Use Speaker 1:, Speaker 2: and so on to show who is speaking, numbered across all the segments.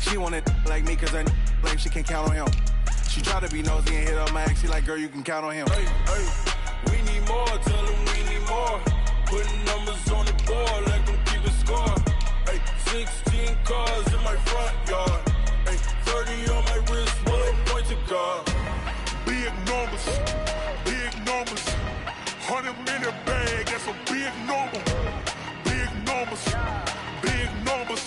Speaker 1: She wanted like me cause her blame she can't count on him. She try to be nosy and hit up my ex. She like, girl, you can count on him. Hey, hey, we need more, tell them we need more. Putting numbers on the board, let them keep it score. Hey, 16 cars in my front yard. Hey, 30 on my wrist, one point to God.
Speaker 2: Big numbers, 100-minute bag, that's a big number. Big numbers,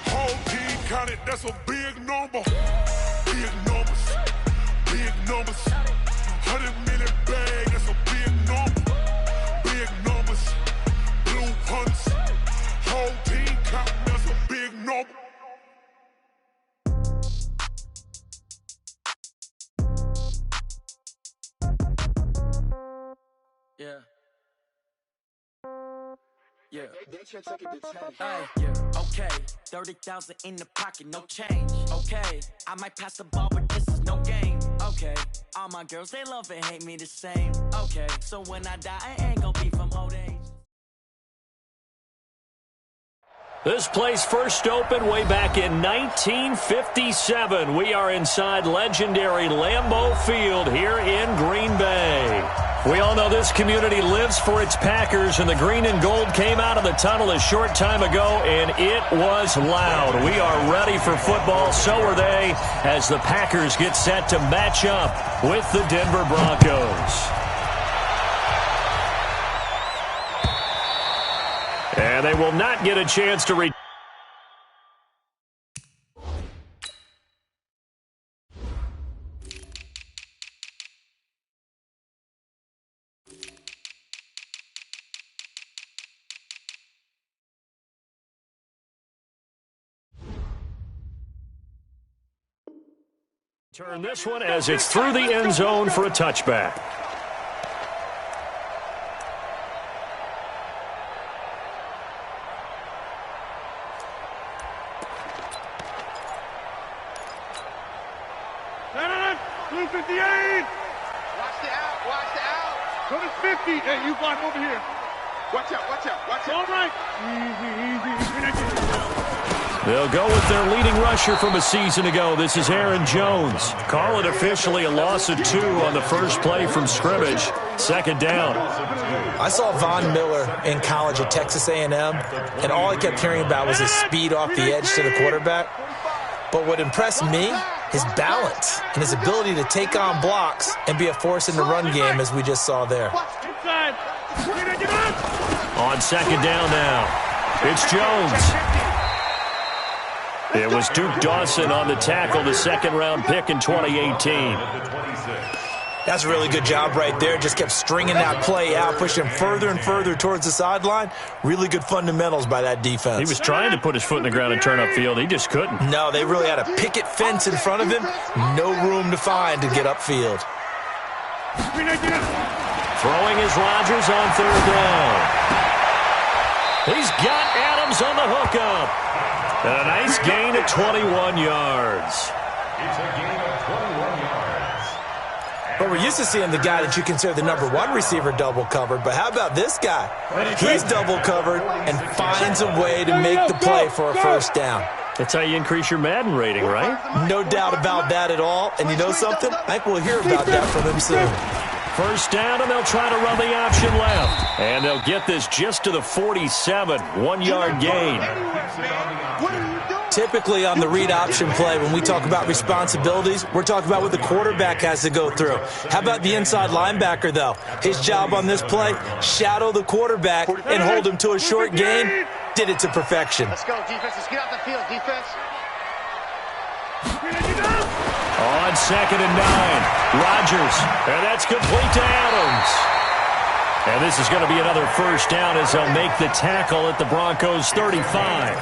Speaker 2: whole team counted, that's a big number. Big numbers, 100-minute bag, that's a big number. Big numbers, blue hunts, whole team counting, that's a big number.
Speaker 3: Yeah. Yeah. Okay. 30,000 in the pocket, no change. Okay. I might pass the ball, but this is no game. Okay. All my girls, they love and hate me the same. Okay. So when I die, I ain't gonna be from old age.
Speaker 4: This place first opened way back in 1957. We are inside legendary Lambeau Field here in Green Bay. We all know this community lives for its Packers, and the green and gold came out of the tunnel a short time ago, and it was loud. We are ready for football, so are they, as the Packers get set to match up with the Denver Broncos. And they will not get a chance to turn this one as it's through the end zone for a touchback.
Speaker 2: Blue 58! Watch
Speaker 5: the out!
Speaker 2: Go to 50! Hey, you block over here.
Speaker 5: Watch out!
Speaker 2: All right. Easy.
Speaker 4: They'll go with their leading rusher from a season ago. This is Aaron Jones. Call it officially a loss of 2 on the first play from scrimmage. Second down.
Speaker 6: I saw Von Miller in college at Texas A&M, and all I kept hearing about was his speed off the edge to the quarterback. But what impressed me, his balance and his ability to take on blocks and be a force in the run game, as we just saw there.
Speaker 4: On second down now, it's Jones. It was Duke Dawson on the tackle, the second-round pick in 2018.
Speaker 6: That's a really good job right there. Just kept stringing that play out, pushing him further and further towards the sideline. Really good fundamentals by that defense.
Speaker 4: He was trying to put his foot in the ground and turn upfield. He just couldn't.
Speaker 6: No, they really had a picket fence in front of him. No room to find to get upfield.
Speaker 4: Throwing is Rodgers on third down. He's got Adams on the hookup. And a nice gain of 21 yards.
Speaker 2: It's a gain of 21 yards.
Speaker 6: But we're used to seeing the guy that you consider the number 1 receiver double covered. But how about this guy? He's double covered and finds a way to make the play for a first down.
Speaker 4: That's how you increase your Madden rating, right?
Speaker 6: No doubt about that at all. And you know something? I think we'll hear about that from him soon.
Speaker 4: First down, and they'll try to run the option left. And they'll get this just to the 47, 1-yard gain.
Speaker 6: Typically on the read option play, when we talk about responsibilities, we're talking about what the quarterback has to go through. How about the inside linebacker, though? His job on this play, shadow the quarterback and hold him to a short gain. Did it to perfection.
Speaker 5: Let's go, defense. Let's get out the field, defense.
Speaker 4: On second and 9, Rodgers, and that's complete to Adams. And this is going to be another first down as they'll make the tackle at the Broncos' 35.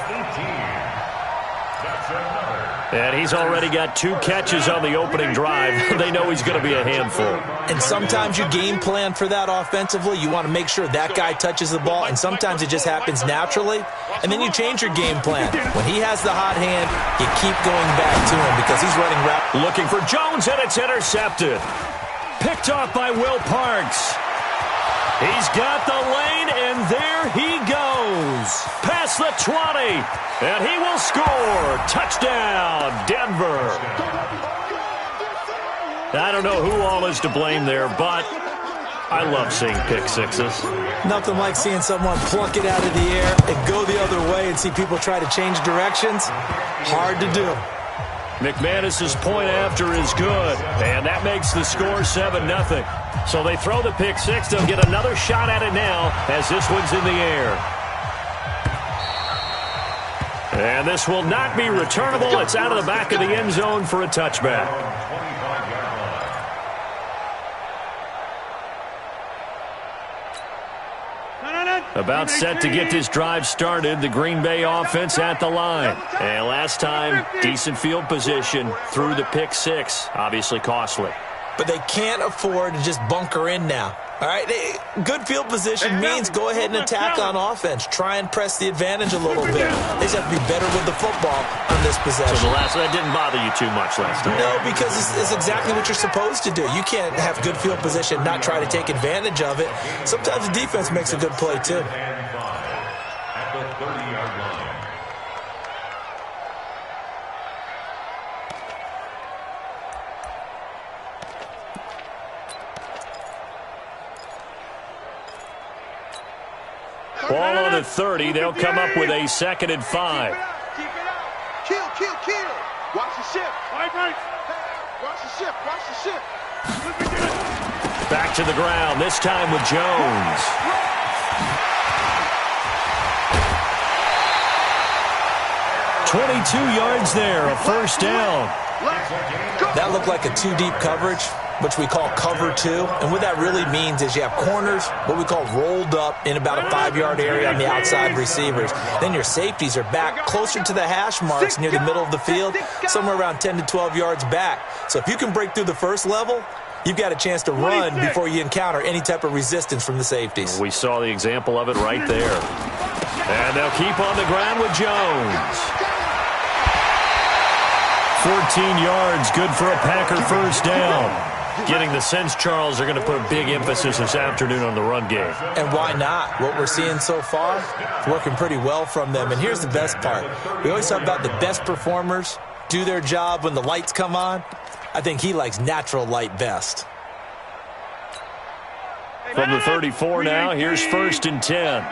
Speaker 4: And he's already got 2 catches on the opening drive. They know he's going to be a handful.
Speaker 6: And sometimes you game plan for that offensively. You want to make sure that guy touches the ball, and sometimes it just happens naturally. And then you change your game plan. When he has the hot hand, you keep going back to him because he's running rapid.
Speaker 4: Looking for Jones, and it's intercepted. Picked off by Will Parks. He's got the lane, and there he goes. Past the 20, and he will score. Touchdown, Denver. I don't know who all is to blame there, but I love seeing pick sixes.
Speaker 6: Nothing like seeing someone pluck it out of the air and go the other way and see people try to change directions. Hard to do.
Speaker 4: McManus's point after is good, and that makes the score 7-0. So they throw the pick six. They'll get another shot at it now as this one's in the air. And this will not be returnable. It's out of the back of the end zone for a touchback. About set to get this drive started, the Green Bay offense at the line. And last time, decent field position through the pick six. Obviously costly. But they can't afford to just bunker in now. All right, good field position means go ahead and attack on offense. Try and press the advantage a little bit. They just have to be better with the football on this possession. So that didn't bother you too much last time? No, because it's exactly what you're supposed to do. You can't have good field position, not try to take advantage of it. Sometimes the defense makes a good play, too.
Speaker 2: At the 30-yard line.
Speaker 4: Ball on the 30. They'll come up with a 2nd and 5.
Speaker 5: Keep it out. Kill. Watch the shift. Watch the shift. Watch the shift.
Speaker 4: Back to the ground, this time with Jones. "22 yards there, a first down."
Speaker 6: That looked like a two-deep coverage, which we call cover two. And what that really means is you have corners, what we call rolled up in about a 5-yard area on the outside receivers. Then your safeties are back closer to the hash marks near the middle of the field, somewhere around 10 to 12 yards back. So if you can break through the first level, you've got a chance to run before you encounter any type of resistance from the safeties.
Speaker 4: We saw the example of it right there. And they'll keep on the ground with Jones. 14 yards, good for a Packer first down. Getting the sense, Charles, they're going to put a big emphasis this afternoon on the run game.
Speaker 6: And why not? What we're seeing so far, working pretty well from them. And here's the best part. We always talk about the best performers do their job when the lights come on. I think he likes natural light best.
Speaker 4: From the 34 now, here's 1st and 10.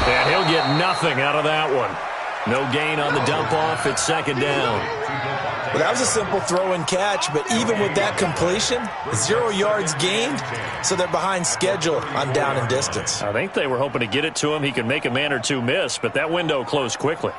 Speaker 4: And he'll get nothing out of that one. No gain on the dump off. It's 2nd down.
Speaker 6: Well, that was a simple throw and catch, but even with that completion, 0 yards gained, so they're behind schedule on down and distance.
Speaker 4: I think they were hoping to get it to him. He could make a man or two miss, but that window closed quickly.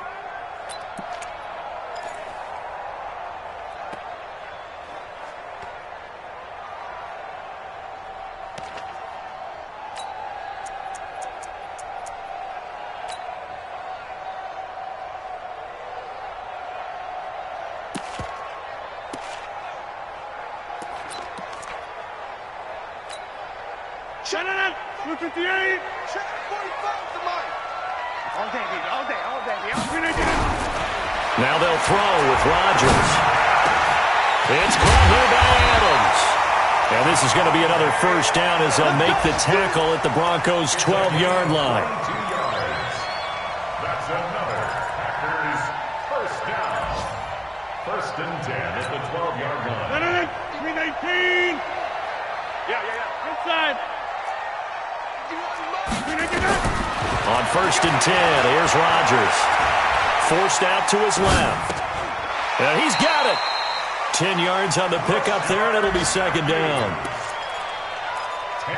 Speaker 4: Now they'll throw with Rodgers. It's caught here by Adams. And this is going to be another first down as they'll make the tackle at the Broncos' 12-yard line.
Speaker 2: 2 yards. That's another Packers first down. 1st and 10 at the 12-yard line.
Speaker 5: 319. Yeah. Inside.
Speaker 4: On 1st and 10, here's Rodgers. Forced out to his left. And he's got it. 10 yards on the pickup there, and it'll be 2nd down.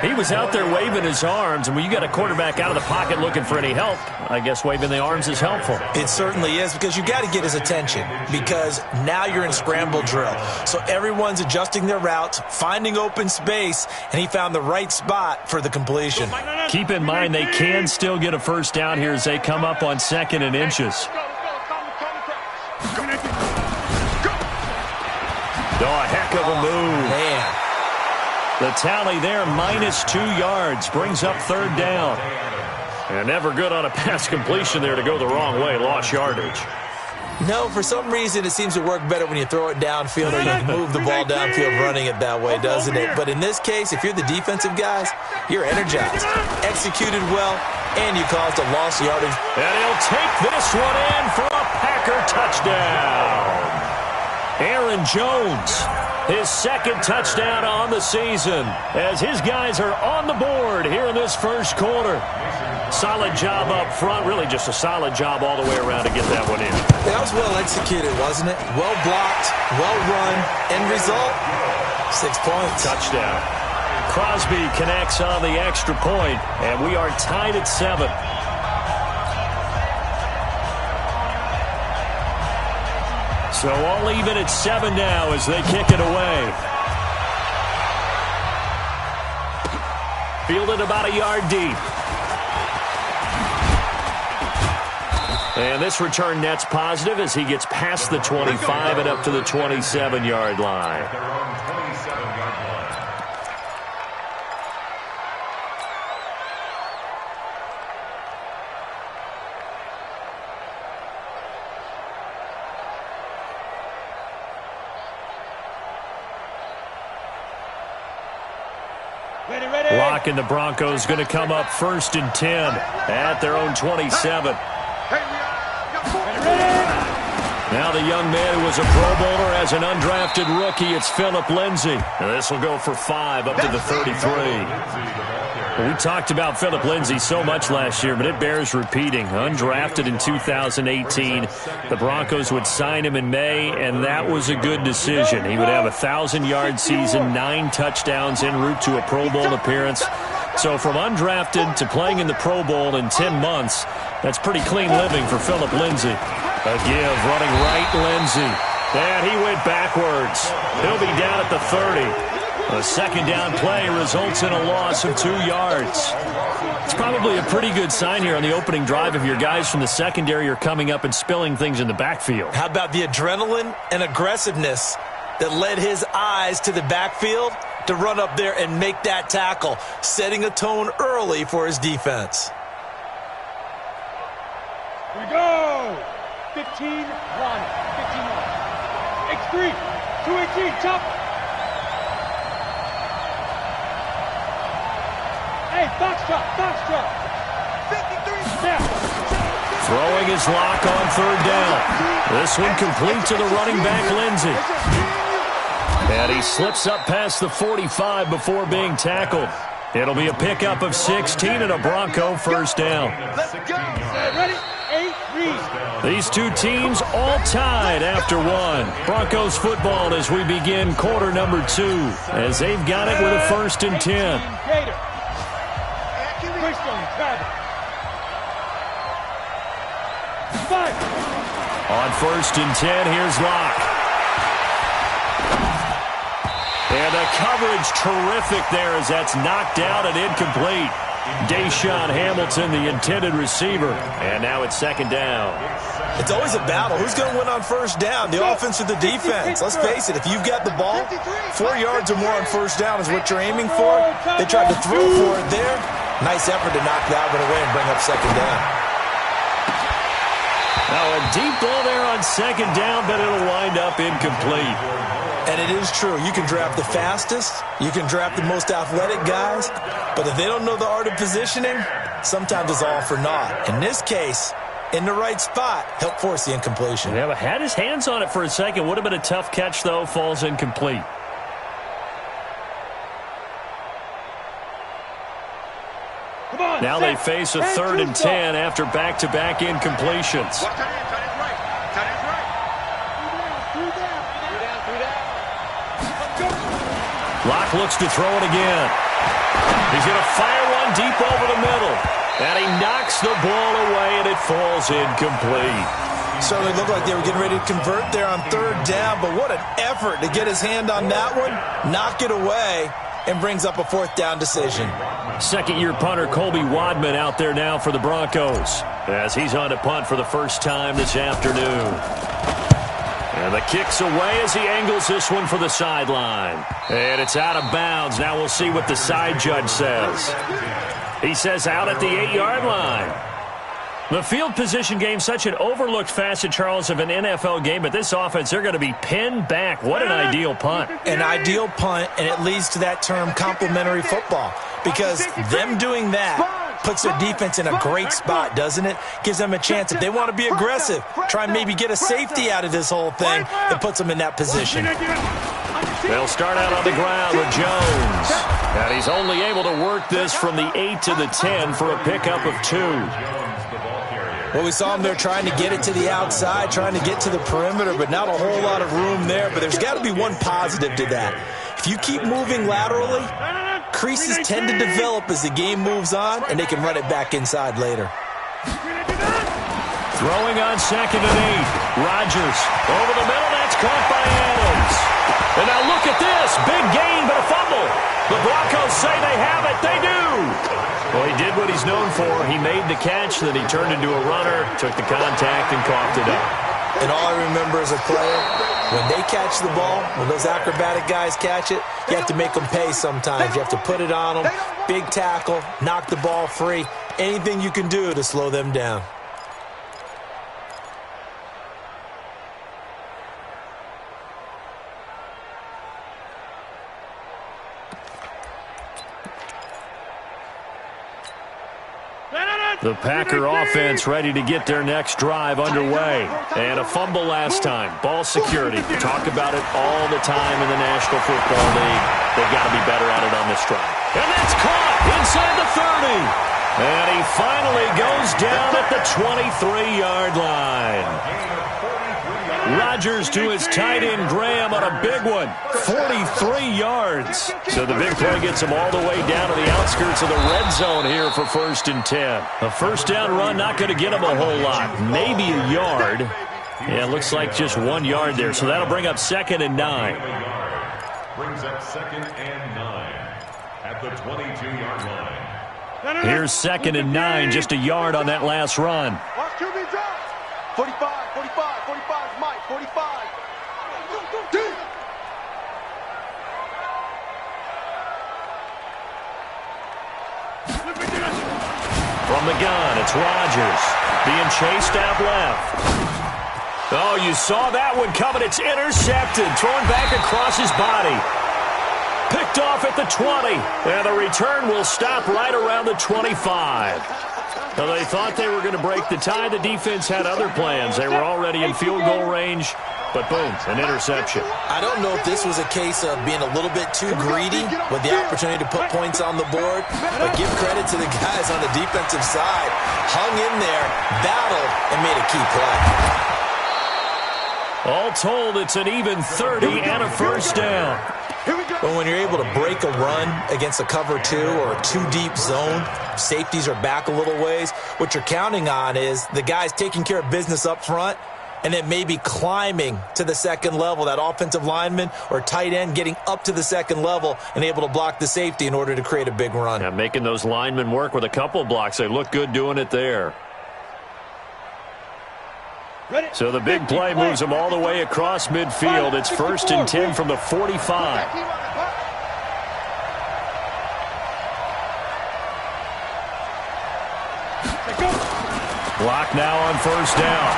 Speaker 4: He was out there waving his arms, and when you got a quarterback out of the pocket looking for any help, I guess waving the arms is helpful.
Speaker 6: It certainly is, because you got to get his attention, because now you're in scramble drill. So everyone's adjusting their routes, finding open space, and he found the right spot for the completion.
Speaker 4: Keep in mind they can still get a first down here as they come up on 2nd and inches. Oh, a heck of a move.
Speaker 6: Man.
Speaker 4: The tally there, -2 yards, brings up 3rd down. And never good on a pass completion there to go the wrong way, lost yardage.
Speaker 6: No, for some reason it seems to work better when you throw it downfield or you move the ball downfield running it that way, doesn't it? But in this case, if you're the defensive guys, you're energized, executed well, and you caused a lost yardage.
Speaker 4: And he'll take this one in for a Packer touchdown. Aaron Jones, his second touchdown on the season, as his guys are on the board here in this first quarter. Solid job up front, really just a solid job all the way around to get that one in.
Speaker 6: That was well executed, wasn't it? Well blocked, well run. End result, 6 points.
Speaker 4: Touchdown. Crosby connects on the extra point, and we are tied at 7. So all even at 7 now as they kick it away. Fielded about a yard deep. And this return net's positive as he gets past the 25 and up to the 27-yard line. Lock and the Broncos going to come up 1st and 10 at their own 27. Now the young man who was a Pro Bowler as an undrafted rookie, it's Phillip Lindsay. And this will go for 5 up to the 33. We talked about Phillip Lindsay so much last year, but it bears repeating. Undrafted in 2018, the Broncos would sign him in May, and that was a good decision. He would have a 1,000-yard season, 9 touchdowns en route to a Pro Bowl appearance. So from undrafted to playing in the Pro Bowl in 10 months, that's pretty clean living for Phillip Lindsay. A give, running right, Lindsay. And he went backwards. He'll be down at the 30. A second down play results in a loss of 2 yards. It's probably a pretty good sign here on the opening drive if your guys from the secondary are coming up and spilling things in the backfield.
Speaker 6: How about the adrenaline and aggressiveness that led his eyes to the backfield to run up there and make that tackle, setting a tone early for his defense.
Speaker 7: Here we go. 15, 1, 15, 1. X3, 218, chop. Hey, box drop, box drop. 53, snap.
Speaker 4: Throwing his lock on 3rd down. This one complete to the running back, Lindsay. And he slips up past the 45 before being tackled. It'll be a pickup of 16 and a Bronco 1st down.
Speaker 7: Let's go. Ready? 8, read.
Speaker 4: These two teams all tied after 1. Broncos football as we begin quarter number 2, as they've got it with a 1st and 10. On 1st and 10, here's Locke. And the coverage terrific there as that's knocked out and incomplete. Deshaun Hamilton, the intended receiver. And now it's 2nd down.
Speaker 6: It's always a battle. Who's going to win on 1st down, the offense or the defense? Let's face it, if you've got the ball, 4 yards or more on 1st down is what you're aiming for. They tried to throw for it there. Nice effort to knock that one away and bring up 2nd down.
Speaker 4: Now a deep ball there on 2nd down, but it'll wind up incomplete.
Speaker 6: And it is true. You can draft the fastest. You can draft the most athletic guys. But if they don't know the art of positioning, sometimes it's all for naught. In this case, in the right spot, help force the incompletion.
Speaker 4: Yeah, but had his hands on it for a second. Would have been a tough catch, though. Falls incomplete. Now they face a 3rd and 10 after back-to-back incompletions. Locke looks to throw it again. He's going to fire one deep over the middle. And he knocks the ball away, and it falls incomplete.
Speaker 6: Certainly looked like they were getting ready to convert there on 3rd down, but what an effort to get his hand on that one, knock it away, and brings up a 4th down decision.
Speaker 4: Second-year punter Colby Wadman out there now for the Broncos as he's on to punt for the first time this afternoon. And the kick's away as he angles this one for the sideline. And it's out of bounds. Now we'll see what the side judge says. He says out at the 8-yard line. The field position game, such an overlooked facet, Charles, of an NFL game, but this offense, they're going to be pinned back. What an ideal punt.
Speaker 6: An ideal punt, and it leads to that term complementary football, because them doing that puts their defense in a great spot, doesn't it? Gives them a chance, if they want to be aggressive, try and maybe get a safety out of this whole thing, it puts them in that position.
Speaker 4: They'll start out on the ground with Jones. And he's only able to work this from the 8 to the 10 for a pickup of 2.
Speaker 6: Well, we saw him there trying to get it to the outside, trying to get to the perimeter, but not a whole lot of room there. But there's got to be one positive to that. If you keep moving laterally, creases tend to develop as the game moves on, and they can run it back inside later.
Speaker 4: Throwing on 2nd and 8. Rodgers over the middle. That's caught by Adams. And now look at this. Big gain, but a fumble. The Broncos say they have it. They do. Well, he did what he's known for. He made the catch, then he turned into a runner, took the contact, and coughed it up.
Speaker 6: And all I remember as a player, when they catch the ball, when those acrobatic guys catch it, you have to make them pay sometimes. You have to put it on them, big tackle, knock the ball free, anything you can do to slow them down.
Speaker 4: The Packer offense ready to get their next drive underway. And a fumble last time. Ball security. We talk about it all the time in the National Football League. They've got to be better at it on this drive. And that's caught inside the 30. And he finally goes down at the 23-yard line. Rodgers to his tight end Graham on a big one. 43 yards. So the big play gets him all the way down to the outskirts of the red zone here for 1st and 10. A first down run not going to get him a whole lot. Maybe a yard. Yeah, it looks like just 1 yard there. So that'll bring up 2nd and 9.
Speaker 2: Brings up 2nd and 9 at the 22-yard line.
Speaker 4: Here's 2nd and 9, just a yard on that last run.
Speaker 5: 45, 45, 45 is Mike, 45.
Speaker 4: From the gun, it's Rodgers being chased out left. Oh, you saw that one coming. It's intercepted, thrown back across his body. Picked off at the 20, and the return will stop right around the 25. Now, they thought they were going to break the tie. The defense had other plans. They were already in field goal range, but boom, an interception.
Speaker 6: I don't know if this was a case of being a little bit too greedy with the opportunity to put points on the board, but give credit to the guys on the defensive side. Hung in there, battled, and made a key play.
Speaker 4: All told, it's an even 30 and a first down.
Speaker 6: But when you're able to break a run against a cover 2 or a 2-deep zone, safeties are back a little ways. What you're counting on is the guys taking care of business up front and then maybe climbing to the second level, that offensive lineman or tight end getting up to the second level and able to block the safety in order to create a big run.
Speaker 4: Yeah, making those linemen work with a couple blocks. They look good doing it there. So the big play moves them all the way across midfield. It's 1st and 10 from the 45. Block now on 1st down.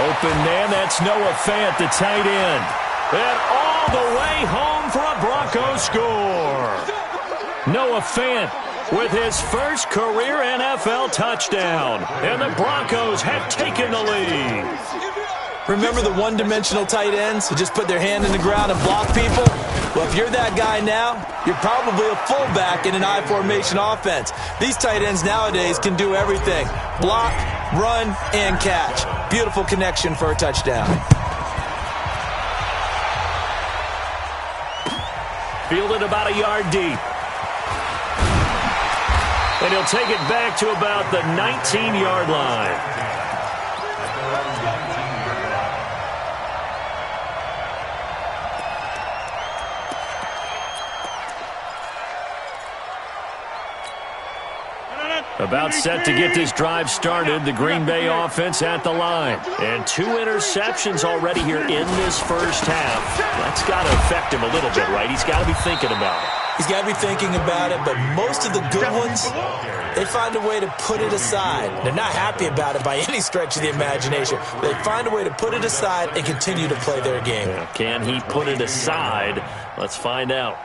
Speaker 4: Open man, that's Noah Fant, the tight end. And all the way home for a Broncos score. Noah Fant with his first career NFL touchdown. And the Broncos have taken the lead.
Speaker 6: Remember the one-dimensional tight ends who just put their hand in the ground and block people? Well, if you're that guy now, you're probably a fullback in an I-formation offense. These tight ends nowadays can do everything. Block, run, and catch. Beautiful connection for a touchdown.
Speaker 4: Fielded about a yard deep. And he'll take it back to about the 19-yard line. About set to get this drive started, the Green Bay offense at the line. And 2 interceptions already here in this first half. That's got to affect him a little bit, right? He's got to be thinking about it.
Speaker 6: He's got to be thinking about it, but most of the good ones, they find a way to put it aside. They're not happy about it by any stretch of the imagination. They find a way to put it aside and continue to play their game.
Speaker 4: Can he put it aside? Let's find out.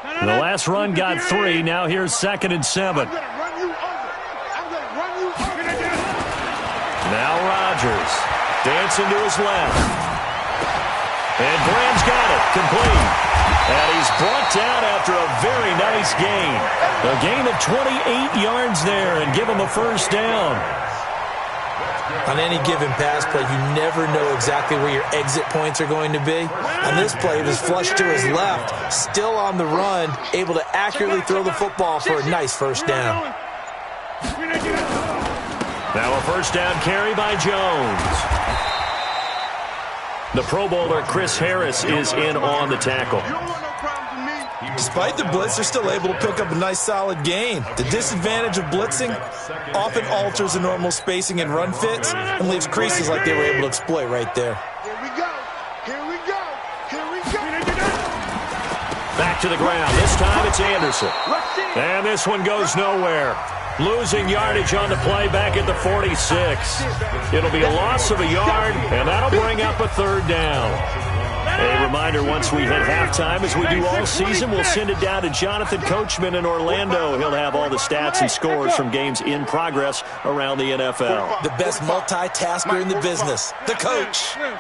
Speaker 4: The last run got 3. Now here's 2nd and 7. Now Rodgers dancing to his left. And Graham's got it. Complete. And he's brought down after a very nice gain. A gain of 28 yards there and give him a first down.
Speaker 6: On any given pass play, you never know exactly where your exit points are going to be. On this play, it was flushed to his left, still on the run, able to accurately throw the football for a nice first down.
Speaker 4: Now a first down carry by Jones. The Pro Bowler Chris Harris is in on the tackle.
Speaker 6: Despite the blitz, they're still able to pick up a nice solid gain. The disadvantage of blitzing often alters the normal spacing and run fits and leaves creases like they were able to exploit right there.
Speaker 5: Here we go. Here we go. Here we go.
Speaker 4: Back to the ground. This time it's Anderson. And this one goes nowhere. Losing yardage on the play back at the 46. It'll be a loss of a yard, and that'll bring up a third down. A reminder, once we hit halftime, as we do all season, we'll send it down to Jonathan Coachman in Orlando. He'll have all the stats and scores from games in progress around the NFL.
Speaker 6: The best multitasker in the business, the coach.
Speaker 7: 25,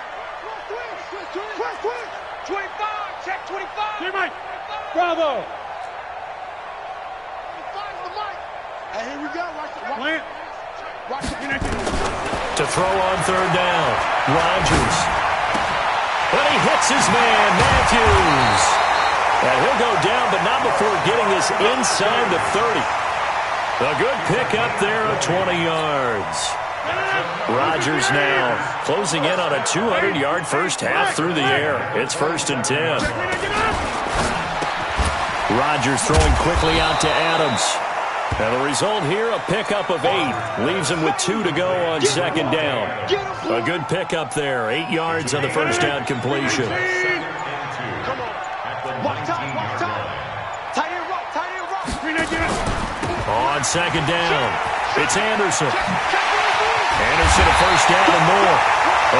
Speaker 7: check 25. Bravo.
Speaker 5: And here we go.
Speaker 4: To throw on third down, Rodgers. But he hits his man, Matthews. And he'll go down, but not before getting this inside the 30. A good pickup there of 20 yards. Rodgers now closing in on a 200-yard first half through the air. It's 1st and 10. Rodgers throwing quickly out to Adams. And the result here, a pickup of 8. Leaves him with 2 to go on 2nd down. A good pickup there. 8 yards on the first down completion. On 2nd down, it's Anderson. Anderson a first down and more.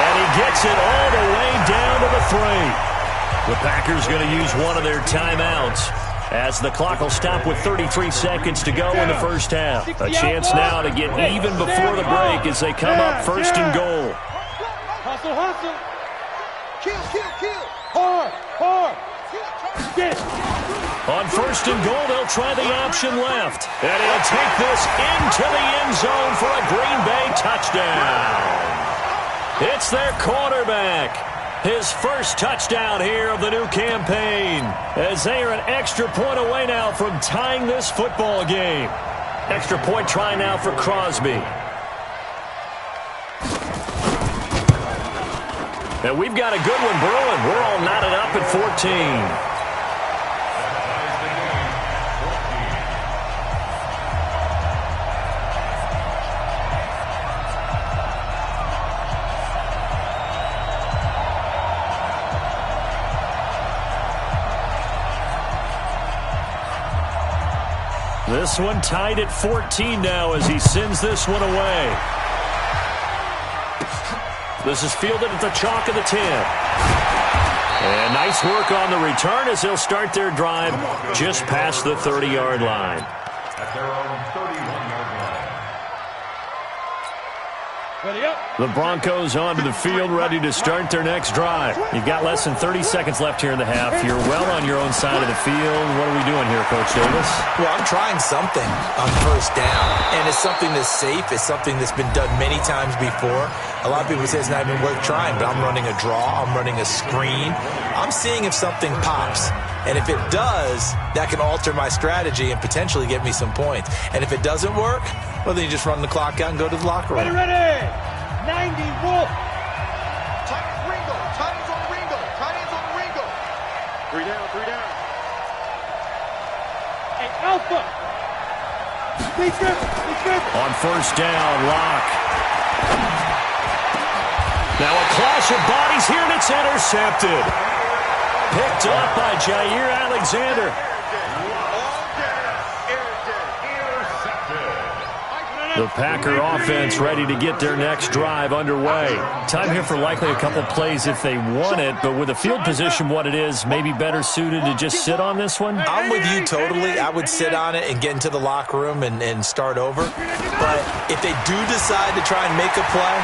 Speaker 4: And he gets it all the way down to the 3. The Packers going to use one of their timeouts, as the clock will stop with 33 seconds to go in the first half. A chance now to get even before the break as they come up 1st and goal.
Speaker 7: Hustle, hustle.
Speaker 5: Kill.
Speaker 7: Hard. Get.
Speaker 4: On 1st and goal, they'll try the option left. And he'll take this into the end zone for a Green Bay touchdown. It's their quarterback. His first touchdown here of the new campaign, as they are an extra point away now from tying this football game. Extra point try now for Crosby. And we've got a good one brewing. We're all knotted up at 14. This one tied at 14 now as he sends this one away. This is fielded at the chalk of the 10. And nice work on the return as they'll start their drive just past the 30-yard line.
Speaker 2: At their own 31-yard line.
Speaker 4: The Broncos onto the field, ready to start their next drive. You've got less than 30 seconds left here in the half. You're well on your own side of the field. What are we doing here, Coach Davis?
Speaker 6: Well, I'm trying something on first down, and it's something that's safe. It's something that's been done many times before. A lot of people say it's not even worth trying, but I'm running a draw. I'm running a screen. I'm seeing if something pops. And if it does, that can alter my strategy and potentially get me some points. And if it doesn't work, well, then you just run the clock out and go to the locker room.
Speaker 7: Ready. 90, Wolf.
Speaker 5: Tight ends on Ringo. 3 down.
Speaker 7: Hey, Alpha. Big grip.
Speaker 4: On first down, Locke. Now a clash of bodies here, and it's intercepted. Picked off by Jair Alexander. The Packer offense ready to get their next drive underway. Time here for likely a couple plays if they want it, but with the field position what it is, maybe better suited to just sit on this one?
Speaker 6: I'm with you totally. I would sit on it and get into the locker room and start over. But if they do decide to try and make a play,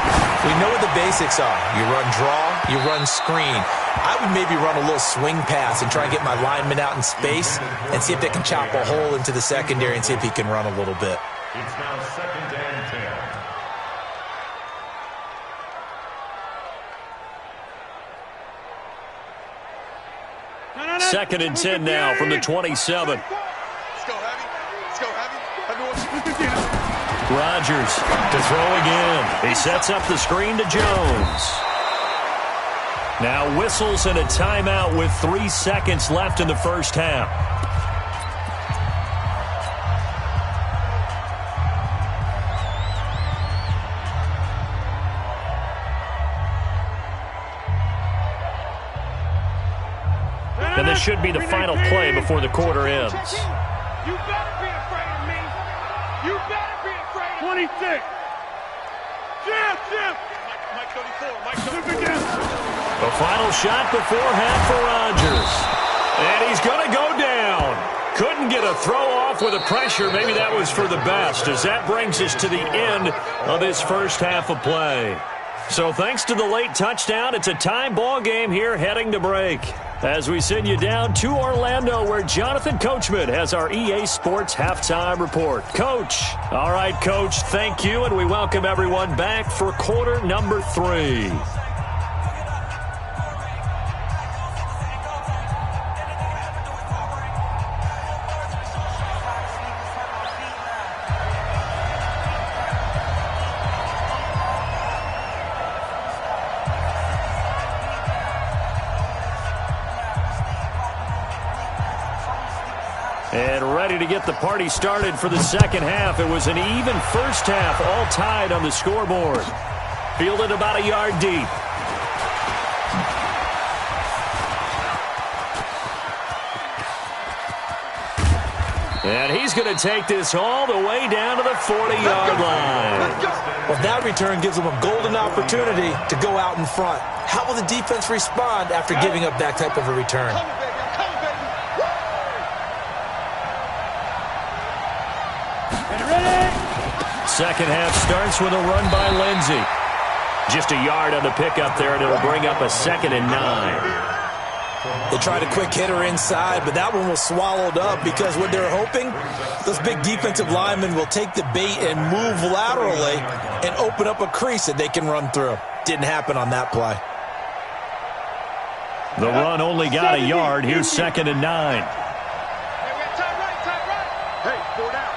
Speaker 6: we know what the basics are. You run draw, you run screen. I would maybe run a little swing pass and try and get my lineman out in space and see if they can chop a hole into the secondary and see if he can run a little bit.
Speaker 2: It's now 2nd and 10.
Speaker 4: 2nd and 10 now from the 27.
Speaker 5: Let's go, Heavy. Let's go, Heavy.
Speaker 4: Rodgers to throw again. He sets up the screen to Jones. Now whistles and a timeout with 3 seconds left in the first half. And this should be the final play before the quarter ends.
Speaker 7: You better be afraid of me. You better be afraid of 26. Jim.
Speaker 5: Mike 34. Mike 34.
Speaker 4: The final shot before half for Rodgers. And he's going to go down. Couldn't get a throw off with the pressure. Maybe that was for the best, as that brings us to the end of this first half of play. So thanks to the late touchdown, it's a tie ball game here heading to break. As we send you down to Orlando, where Jonathan Coachman has our EA Sports halftime report. Coach. All right, Coach, thank you, and we welcome everyone back for quarter number 3. And ready to get the party started for the second half. It was an even first half, all tied on the scoreboard. Fielded about a yard deep. And he's going to take this all the way down to the 40-yard line.
Speaker 6: Well, that return gives them a golden opportunity to go out in front. How will the defense respond after giving up that type of a return?
Speaker 4: Second half starts with a run by Lindsey. Just a yard on the pickup there, and it'll bring up a 2nd and 9.
Speaker 6: They tried a quick hitter inside, but that one was swallowed up because what they're hoping, those big defensive linemen will take the bait and move laterally and open up a crease that they can run through. Didn't happen on that play.
Speaker 4: The run only got a yard. Here's 2nd and 9.
Speaker 5: Hey, 4 down.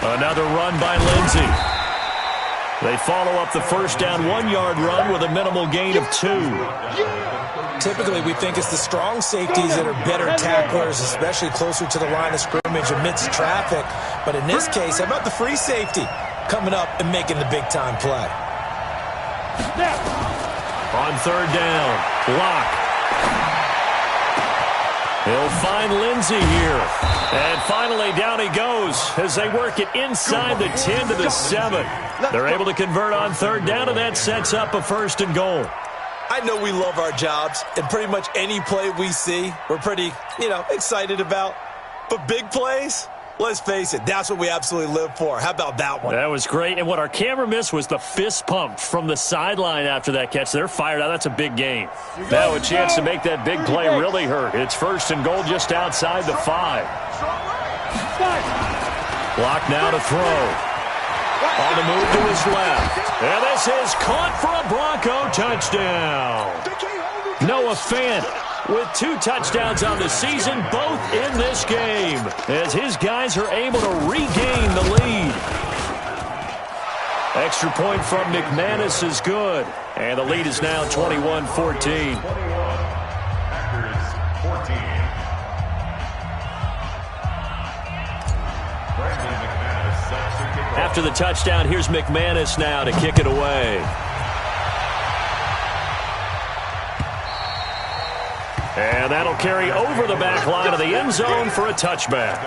Speaker 4: Another run by Lindsey. They follow up the first down 1-yard run with a minimal gain of 2.
Speaker 6: Typically, we think it's the strong safeties that are better tacklers, especially closer to the line of scrimmage amidst traffic. But in this case, how about the free safety coming up and making the big-time play?
Speaker 4: On 3rd down, block. He'll find Lindsey here. And finally, down he goes as they work it inside the 10 to the 7. They're able to convert on 3rd down, and that sets up a 1st and goal.
Speaker 6: I know we love our jobs, and pretty much any play we see, we're pretty, excited about. But big plays, let's face it, that's what we absolutely live for. How about that one?
Speaker 4: That was great, and what our camera missed was the fist pump from the sideline after that catch. They're fired out. That's a big game. Now a chance to make that big play really hurt. It's 1st and goal just outside the 5. Block now to throw. On the move to his left. And this is caught for a Bronco touchdown. Noah Fant with 2 touchdowns on the season, both in this game, as his guys are able to regain the lead. Extra point from McManus is good, and the lead is now 21-14. After the touchdown, here's McManus now to kick it away. And that'll carry over the back line of the end zone for a touchback.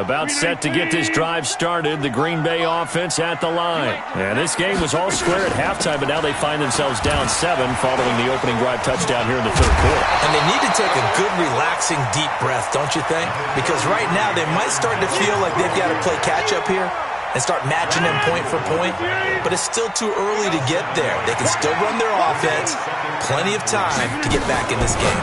Speaker 4: About set to get this drive started, the Green Bay offense at the line. And this game was all square at halftime, but now they find themselves down 7 following the opening drive touchdown here in the third quarter.
Speaker 6: And they need to take a good, relaxing, deep breath, don't you think? Because right now they might start to feel like they've got to play catch-up here and start matching them point for point, but it's still too early to get there. They can still run their offense. Plenty of time to get back in this game.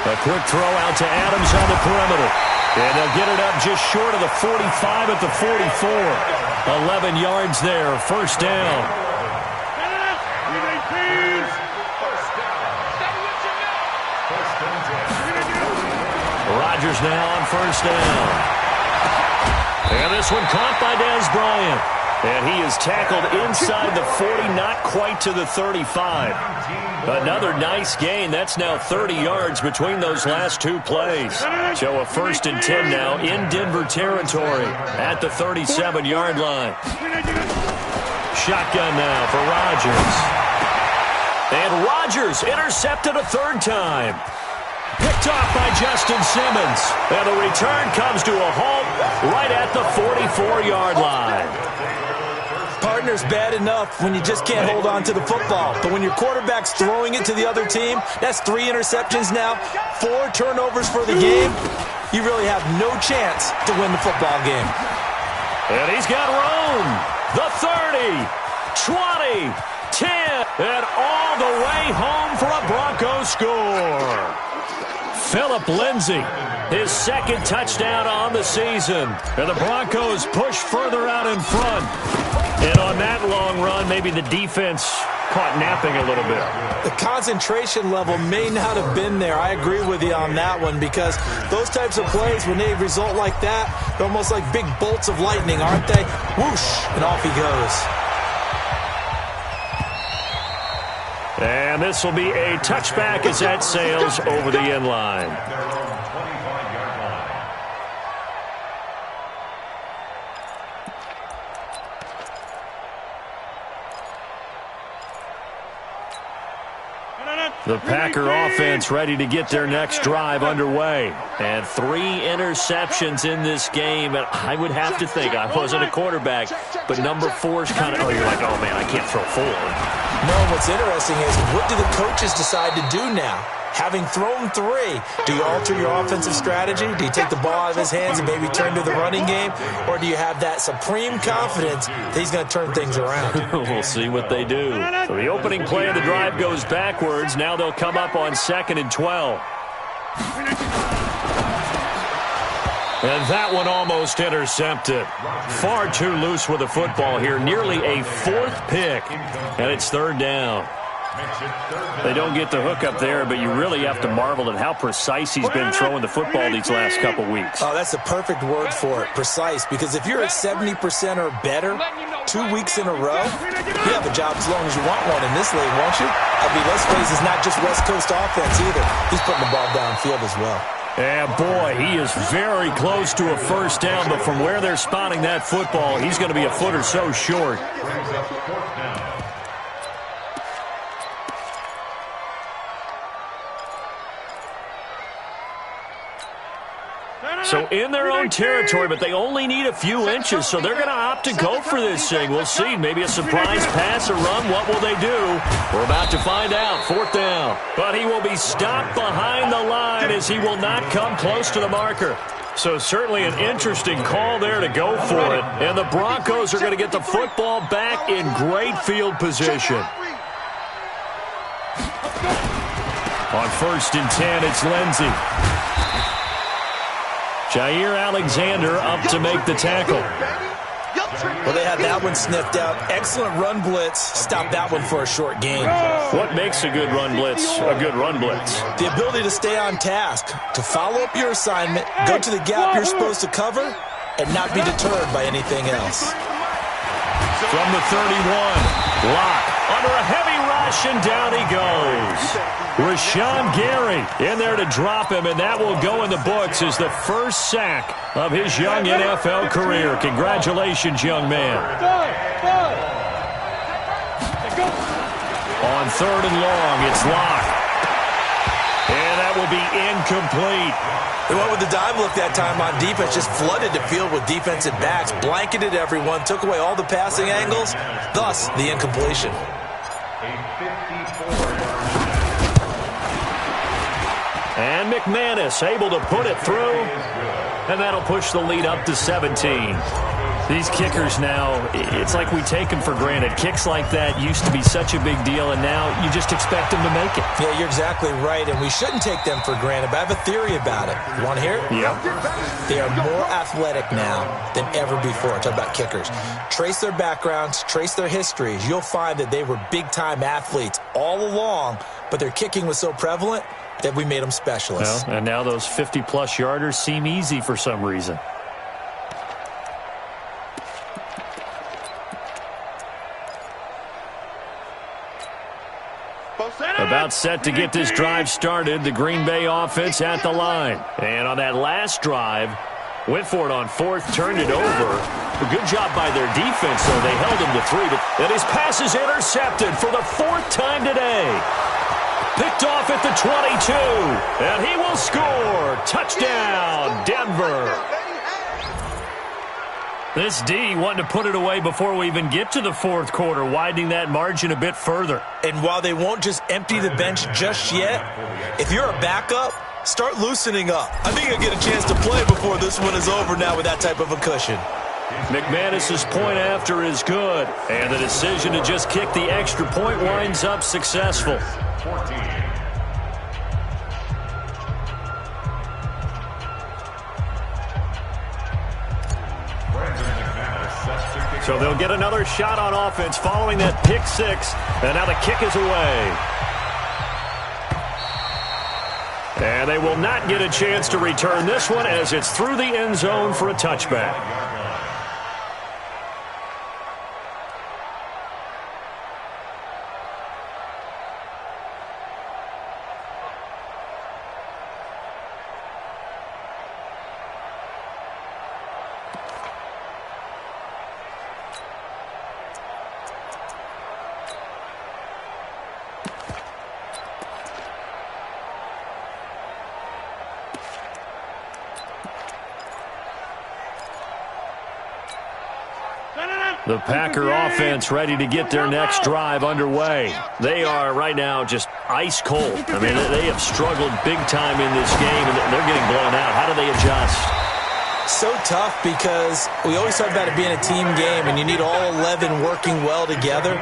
Speaker 4: A quick throw out to Adams on the perimeter. And they'll get it up just short of the 45 at the 44. 11 yards there, first down. Rodgers now on first down. And this one caught by Dez Bryant. And he is tackled inside the 40, not quite to the 35. Another nice gain. That's now 30 yards between those last two plays. So a 1st and 10 now in Denver territory at the 37-yard line. Shotgun now for Rodgers. And Rodgers intercepted a 3rd time. Picked off by Justin Simmons. And the return comes to a halt right at the 44-yard line.
Speaker 6: Partner's bad enough when you just can't hold on to the football. But when your quarterback's throwing it to the other team, that's 3 interceptions now, 4 turnovers for the game. You really have no chance to win the football game.
Speaker 4: And he's got room. The 30, 20, 10, and all the way home for a Broncos score. Phillip Lindsay, his 2nd touchdown on the season. And the Broncos push further out in front. And on that long run, maybe the defense caught napping a little bit.
Speaker 6: The concentration level may not have been there. I agree with you on that one, because those types of plays, when they result like that, they're almost like big bolts of lightning, aren't they? Whoosh, and off he goes.
Speaker 4: And this will be a touchback as that sails over the end line. The Packer offense ready to get their next drive underway. And 3 interceptions in this game. And I would have to think, I wasn't a quarterback, but number 4's kind of, you're like, oh, man, I can't throw 4.
Speaker 6: No, what's interesting is, what do the coaches decide to do now? Having thrown 3, do you alter your offensive strategy? Do you take the ball out of his hands and maybe turn to the running game? Or do you have that supreme confidence that he's going to turn things around?
Speaker 4: We'll see what they do. So the opening play of the drive goes backwards. Now they'll come up on 2nd and 12. And that one almost intercepted. Far too loose with the football here. Nearly a 4th pick. And it's 3rd down. They don't get the hook up there, but you really have to marvel at how precise he's been throwing the football these last couple weeks.
Speaker 6: Oh, that's the perfect word for it, precise. Because if you're at 70% or better 2 weeks in a row, you have a job as long as you want one in this league, won't you? I mean, let's face it, it's not just West Coast offense either. He's putting the ball downfield as well.
Speaker 4: And boy, he is very close to a 1st down, but from where they're spotting that football, he's going to be a foot or so short. So in their own territory, but they only need a few inches, so they're going to opt to go for this thing. We'll see. Maybe a surprise pass or run. What will they do? We're about to find out. 4th down. But he will be stopped behind the line as he will not come close to the marker. So certainly an interesting call there to go for it. And the Broncos are going to get the football back in great field position. On 1st and 10, it's Lindsay. Jair Alexander up to make the tackle.
Speaker 6: Well, they had that one sniffed out. Excellent run blitz. Stopped that one for a short gain.
Speaker 4: What makes a good run blitz a good run blitz?
Speaker 6: The ability to stay on task, to follow up your assignment, go to the gap you're supposed to cover, and not be deterred by anything else.
Speaker 4: From the 31, Locke under a heavy rush, and down he goes. Rashawn Gary in there to drop him, and that will go in the books as the first sack of his young NFL career. Congratulations, young man. On 3rd and long, it's Locke. And that will be incomplete.
Speaker 6: They went with the dime look that time on defense, just flooded the field with defensive backs, blanketed everyone, took away all the passing angles, thus the incompletion.
Speaker 4: And McManus able to put it through, and that'll push the lead up to 17. These kickers now, it's like we take them for granted. Kicks like that used to be such a big deal, and now you just expect them to make it.
Speaker 6: Yeah, you're exactly right, and we shouldn't take them for granted, but I have a theory about it. You want to hear it?
Speaker 4: Yeah.
Speaker 6: They are more athletic now than ever before. Talk about kickers. Trace their backgrounds, trace their histories. You'll find that they were big-time athletes all along, but their kicking was so prevalent that we made them specialists.
Speaker 4: Well, and now those 50-plus yarders seem easy for some reason. About set to get this drive started. The Green Bay offense at the line. And on that last drive, went for it on 4th, turned it over. A good job by their defense, though. They held him to 3. And his pass is intercepted for the 4th time today. Picked off at the 22. And he will score. Touchdown, Denver. This D wanting to put it away before we even get to the 4th quarter, widening that margin a bit further.
Speaker 6: And while they won't just empty the bench just yet, if you're a backup, start loosening up. I think you'll get a chance to play before this one is over now with that type of a cushion.
Speaker 4: McManus's point after is good, and the decision to just kick the extra point winds up successful.
Speaker 2: 14.
Speaker 4: So they'll get another shot on offense following that pick 6, and now the kick is away. And they will not get a chance to return this one as it's through the end zone for a touchback. The Packer offense ready to get their next drive underway. They are right now just ice cold. I mean, they have struggled big time in this game, and they're getting blown out. How do they adjust?
Speaker 6: So tough because we always talk about it being a team game, and you need all 11 working well together.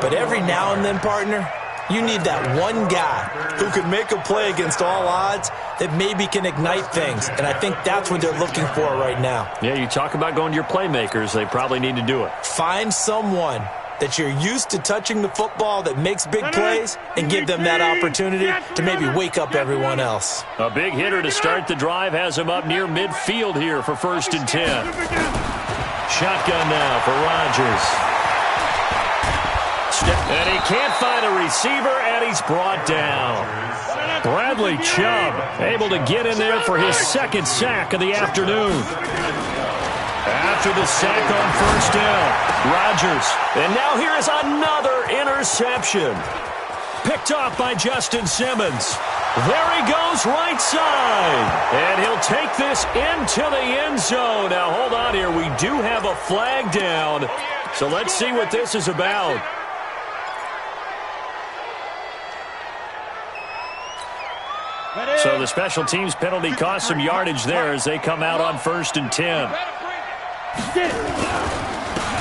Speaker 6: But every now and then, partner, you need that one guy who can make a play against all odds that maybe can ignite things. And I think that's what they're looking for right now.
Speaker 4: Yeah, you talk about going to your playmakers. They probably need to do it.
Speaker 6: Find someone that you're used to touching the football that makes big plays and give them that opportunity to maybe wake up everyone else.
Speaker 4: A big hitter to start the drive has him up near midfield here for 1st and 10. Shotgun now for Rodgers. And he can't find a receiver, and he's brought down. Bradley Chubb able to get in there for his 2nd sack of the afternoon. After the sack on 1st down, Rodgers. And now here is another interception. Picked off by Justin Simmons. There he goes right side. And he'll take this into the end zone. Now, hold on here. We do have a flag down. So let's see what this is about. So the special teams penalty cost some yardage there as they come out on 1st and 10.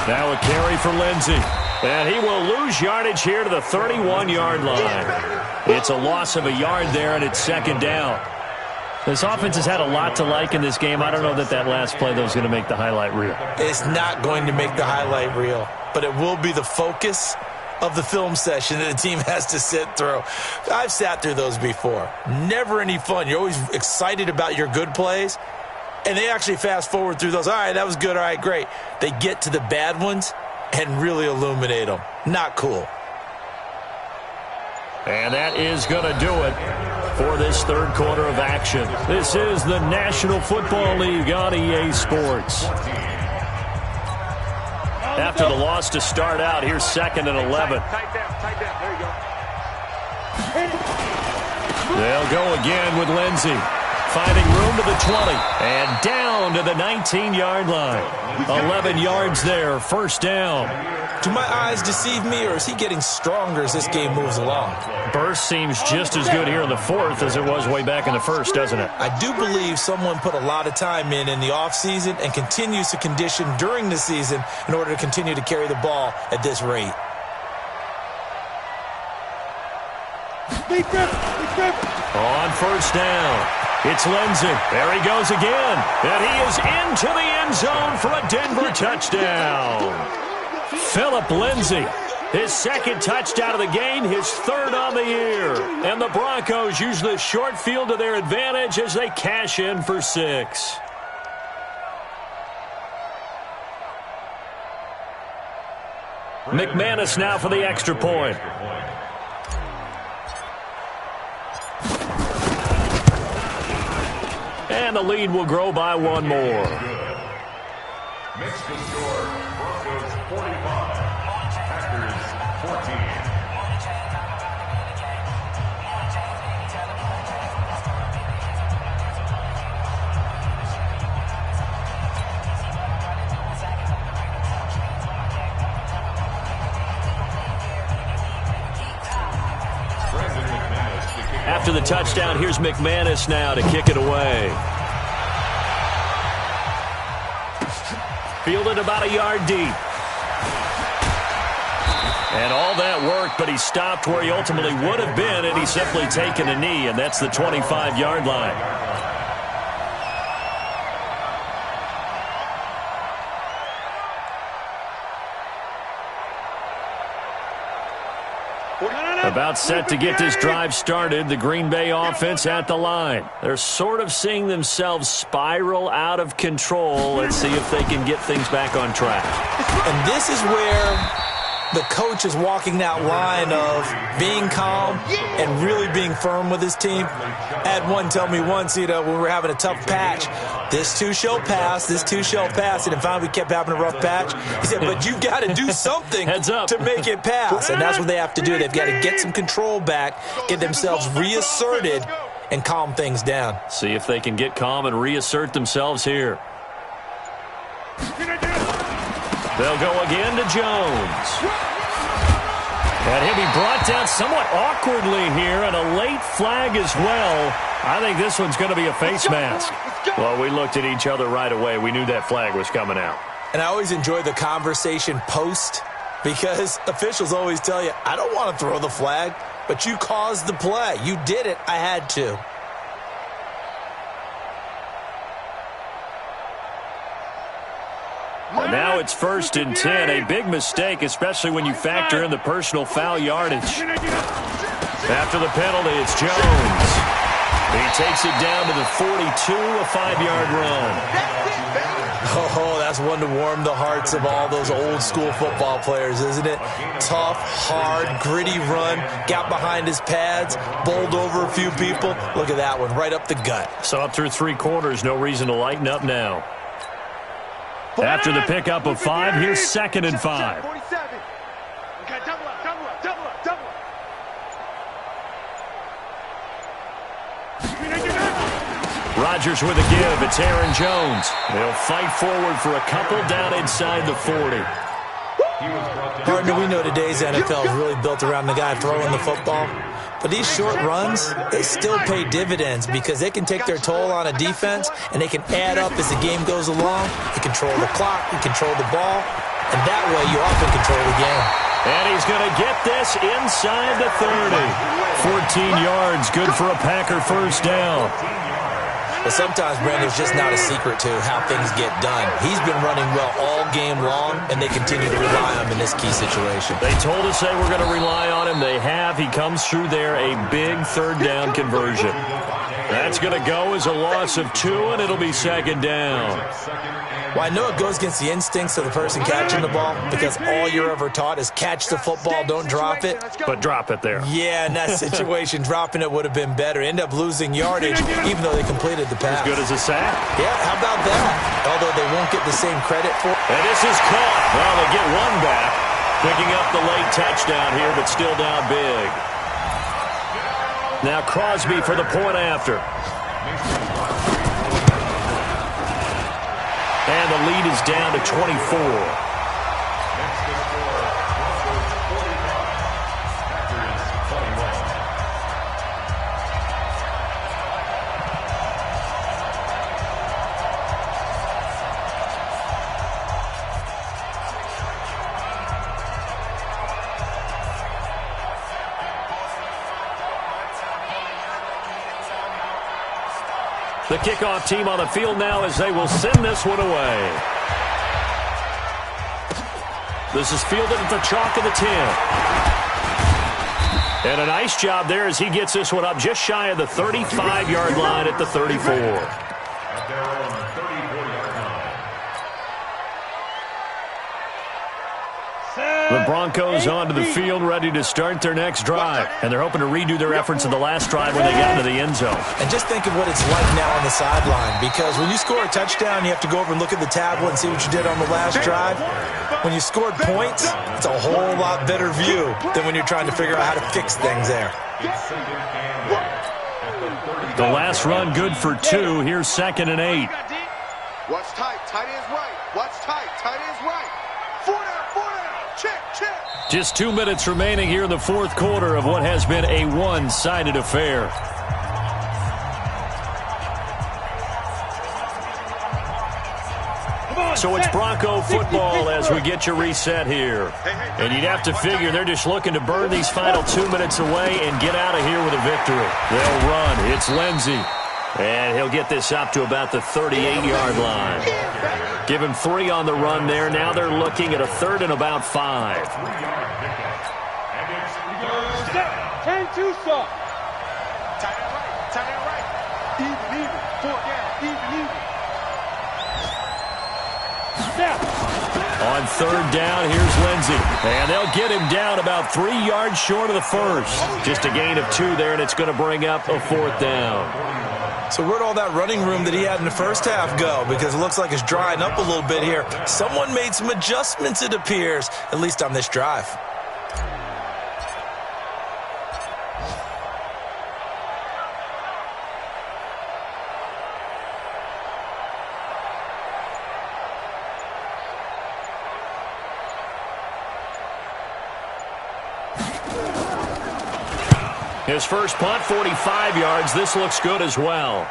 Speaker 4: Now a carry for Lindsey. And he will lose yardage here to the 31-yard line. It's a loss of a yard there, and it's 2nd down. This offense has had a lot to like in this game. I don't know that last play, though, is going to make the highlight reel.
Speaker 6: It's not going to make the highlight reel, but it will be the focus of the film session that the team has to sit through. I've sat through those before. Never any fun. You're always excited about your good plays, and they actually fast forward through those. All right, that was good. All right, great. They get to the bad ones and really illuminate them. Not cool.
Speaker 4: And that is going to do it for this third quarter of action. This is the National Football League on EA Sports. After the loss to start out, here's 2nd and 11.
Speaker 7: Tight down. There you go.
Speaker 4: They'll go again with Lindsey. Finding room to the 20. And down to the 19-yard line. 11 yards there, first down.
Speaker 6: Do my eyes deceive me, or is he getting stronger as this game moves along?
Speaker 4: Burst seems just as good here in the fourth as it was way back in the first, doesn't it?
Speaker 6: I do believe someone put a lot of time in the offseason and continues to condition during the season in order to continue to carry the ball at this rate.
Speaker 4: On first down, it's Lindsey. There he goes again. And he is into the end zone for a Denver touchdown. Phillip Lindsey, his 2nd touchdown of the game, his 3rd on the year. And the Broncos use the short field to their advantage as they cash in for 6. McManus now for the extra point. And the lead will grow by 1 more.
Speaker 2: Makes the score Broncos 45, Packers 14.
Speaker 4: After the touchdown, here's McManus now to kick it away. Fielded about a yard deep. And all that worked, but he stopped where he ultimately would have been, and he's simply taken a knee, and that's the 25-yard line. About set to get this drive started, the Green Bay offense at the line. They're sort of seeing themselves spiral out of control. Let's see if they can get things back on track.
Speaker 6: And this is where the coach is walking that line of being calm and really being firm with his team. I had one tell me once, when we were having a tough patch, this too shall pass, this too shall pass. And finally we kept having a rough patch. He said, but you've got to do something to make it pass. And that's what they have to do. They've got to get some control back, get themselves reasserted, and calm things down.
Speaker 4: See if they can get calm and reassert themselves here. They'll go again to Jones. And he'll be brought down somewhat awkwardly here, and a late flag as well. I think this one's going to be a face mask. Well, we looked at each other right away. We knew that flag was coming out.
Speaker 6: And I always enjoy the conversation post, because officials always tell you, I don't want to throw the flag, but you caused the play. You did it. I had to.
Speaker 4: Now it's 1st and 10, a big mistake, especially when you factor in the personal foul yardage. After the penalty, it's Jones. He takes it down to the 42, a 5-yard run.
Speaker 6: Oh, that's one to warm the hearts of all those old-school football players, isn't it? Tough, hard, gritty run, got behind his pads, bowled over a few people. Look at that one, right up the gut.
Speaker 4: So up through 3 quarters, no reason to lighten up now. After the pickup of 5, here's 2nd and 5.
Speaker 7: Okay, double up.
Speaker 4: Rodgers with a give. It's Aaron Jones. They'll fight forward for a couple down inside the 40.
Speaker 6: Partner, we know today's NFL is really built around the guy throwing the football. But these short runs, they still pay dividends because they can take their toll on a defense, and they can add up as the game goes along. You control the clock, you control the ball, and that way you often control the game.
Speaker 4: And he's going to get this inside the 30. 14 yards, good for a Packer first down.
Speaker 6: But sometimes, Brandon, it's just not a secret to how things get done. He's been running well all game long, and they continue to rely on him in this key situation.
Speaker 4: They told us they were going to rely on him. They have. He comes through there, a big third down conversion. That's going to go as a loss of 2, and it'll be second down.
Speaker 6: Well, I know it goes against the instincts of the person catching the ball because all you're ever taught is catch the football, don't drop it.
Speaker 4: But drop it there.
Speaker 6: Yeah, in that situation, dropping it would have been better. End up losing yardage, even though they completed the pass.
Speaker 4: As good as a sack.
Speaker 6: Yeah, how about that? Although they won't get the same credit for it.
Speaker 4: And this is caught. Well, they get one back. Picking up the late touchdown here, but still down big. Now Crosby for the point after. And the lead is down to 24. The kickoff team on the field now as they will send this one away. This is fielded at the chalk of the 10. And a nice job there as he gets this one up just shy of the 35-yard line at the 34. The Broncos onto the field ready to start their next drive. And they're hoping to redo their efforts in the last drive when they got into the end zone.
Speaker 6: And just think of what it's like now on the sideline, because when you score a touchdown, you have to go over and look at the tablet and see what you did on the last drive. When you scored points, it's a whole lot better view than when you're trying to figure out how to fix things there.
Speaker 4: The last run good for 2. Here's 2nd and 8.
Speaker 5: Watch tight. Tight ends right. Watch tight. Tight ends right. 4 down. 4 down. Check.
Speaker 4: Just 2 minutes remaining here in the fourth quarter of what has been a one-sided affair. So it's Bronco football as we get you reset here. And you'd have to figure they're just looking to burn these final 2 minutes away and get out of here with a victory. They'll run. It's Lindsey. And he'll get this up to about the 38-yard line. Give him 3 on the run there. Now they're looking at a 3rd and about 5.
Speaker 7: 10-2 stop.
Speaker 5: Tight end right. Tight end right. Even. 4 down. Even.
Speaker 7: Snap.
Speaker 4: On 3rd down, here's Lindsey. And they'll get him down about 3 yards short of the first. Just a gain of 2 there, and it's going to bring up a 4th down.
Speaker 6: So where'd all that running room that he had in the first half go? Because it looks like it's drying up a little bit here. Someone made some adjustments, it appears, at least on this drive.
Speaker 4: His first punt, 45 yards. This looks good as well.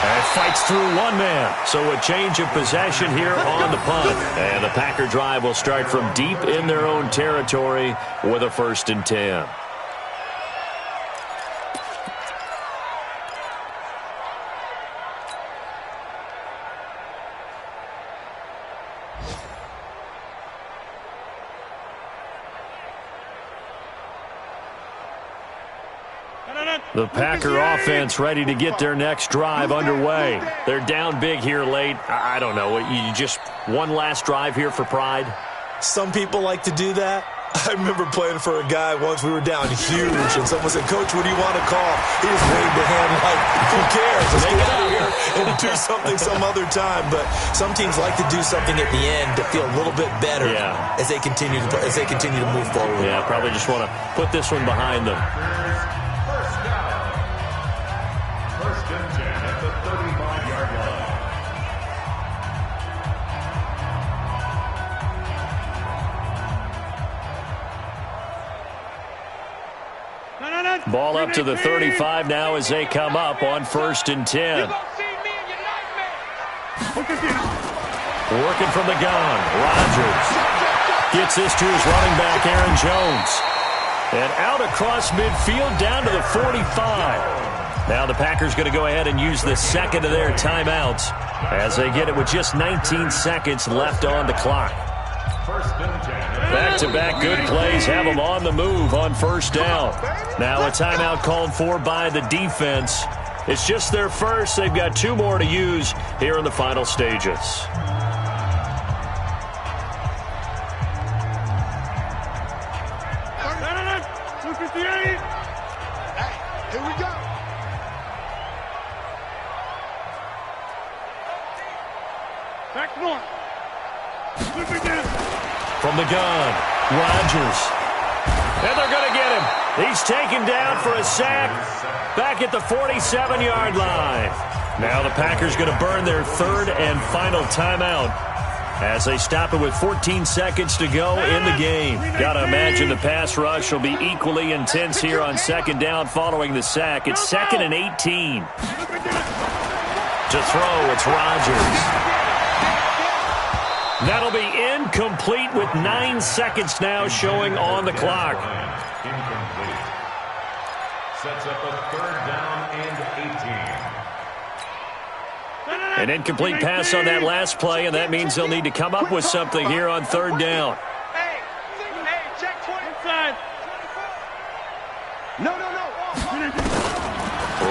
Speaker 4: And fights through one man. So a change of possession here on the punt. And the Packer drive will start from deep in their own territory with a 1st and 10. The Packer offense ready to get their next drive underway. They're down big here late. I don't know. You just one last drive here for pride?
Speaker 6: Some people like to do that. I remember playing for a guy once. We were down huge, and someone said, "Coach, what do you want to call?" He just waved a hand like, who cares? Let's get out of here and do something some other time. But some teams like to do something at the end to feel a little bit better as they continue to move forward.
Speaker 4: Yeah, probably just want to put this one behind them. Ball up to the 35 now as they come up on 1st and 10. Working from the gun. Rodgers gets this to his running back, Aaron Jones. And out across midfield down to the 45. Now the Packers going to go ahead and use the second of their timeouts as they get it with just 19 seconds left on the clock. Back-to-back good plays have them on the move on first down. Now a timeout called for by the defense. It's just their first. They've got 2 more to use here in the final stages.
Speaker 5: Here we go.
Speaker 7: Back north.
Speaker 4: From the gun, Rodgers. And they're going to get him. He's taken down for a sack back at the 47-yard line. Now the Packers going to burn their third and final timeout as they stop it with 14 seconds to go in the game. Got to imagine the pass rush will be equally intense here on second down following the sack. It's 2nd and 18. To throw, it's Rodgers. That'll be incomplete with 9 seconds now showing on the clock.
Speaker 8: Incomplete. Sets up a 3rd down and 18.
Speaker 4: An incomplete pass on that last play, and that means they'll need to come up with something here on 3rd down.
Speaker 7: Hey, check 20 inside.
Speaker 5: No.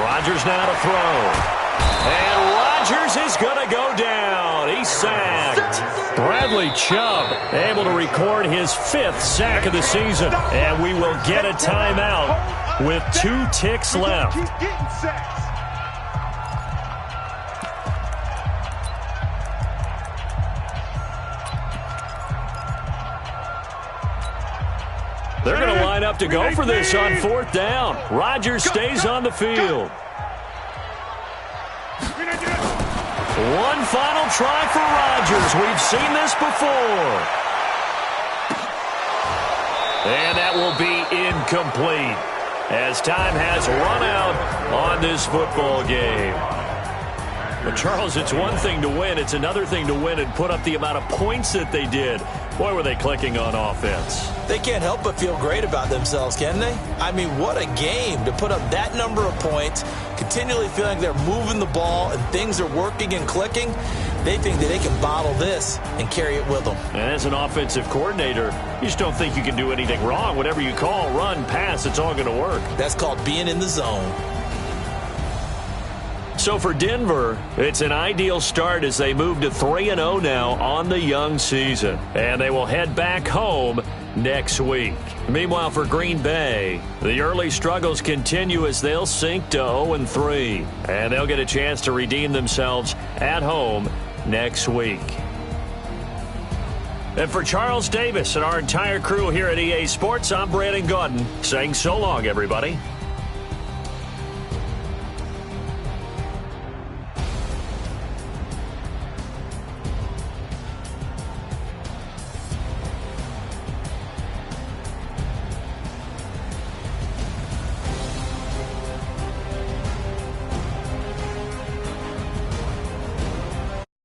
Speaker 4: Rodgers now to throw. And Rodgers is going to go down. He's sacked. Bradley Chubb able to record his 5th sack of the season. And we will get a timeout with 2 ticks left.
Speaker 5: Keep getting sacks.
Speaker 4: They're going to line up to go for this on 4th down. Rodgers stays on the field. One final try for Rodgers. We've seen this before. And that will be incomplete as time has run out on this football game. But, Charles, it's one thing to win. It's another thing to win and put up the amount of points that they did. Boy, were they clicking on offense.
Speaker 6: They can't help but feel great about themselves, can they? I mean, what a game to put up that number of points, continually feeling they're moving the ball and things are working and clicking. They think that they can bottle this and carry it with them.
Speaker 4: And as an offensive coordinator, you just don't think you can do anything wrong. Whatever you call, run, pass, it's all going to work.
Speaker 6: That's called being in the zone.
Speaker 4: So for Denver, it's an ideal start as they move to 3-0 now on the young season. And they will head back home next week. Meanwhile, for Green Bay, the early struggles continue as they'll sink to 0-3. And they'll get a chance to redeem themselves at home next week. And for Charles Davis and our entire crew here at EA Sports, I'm Brandon Gaudin saying so long, everybody.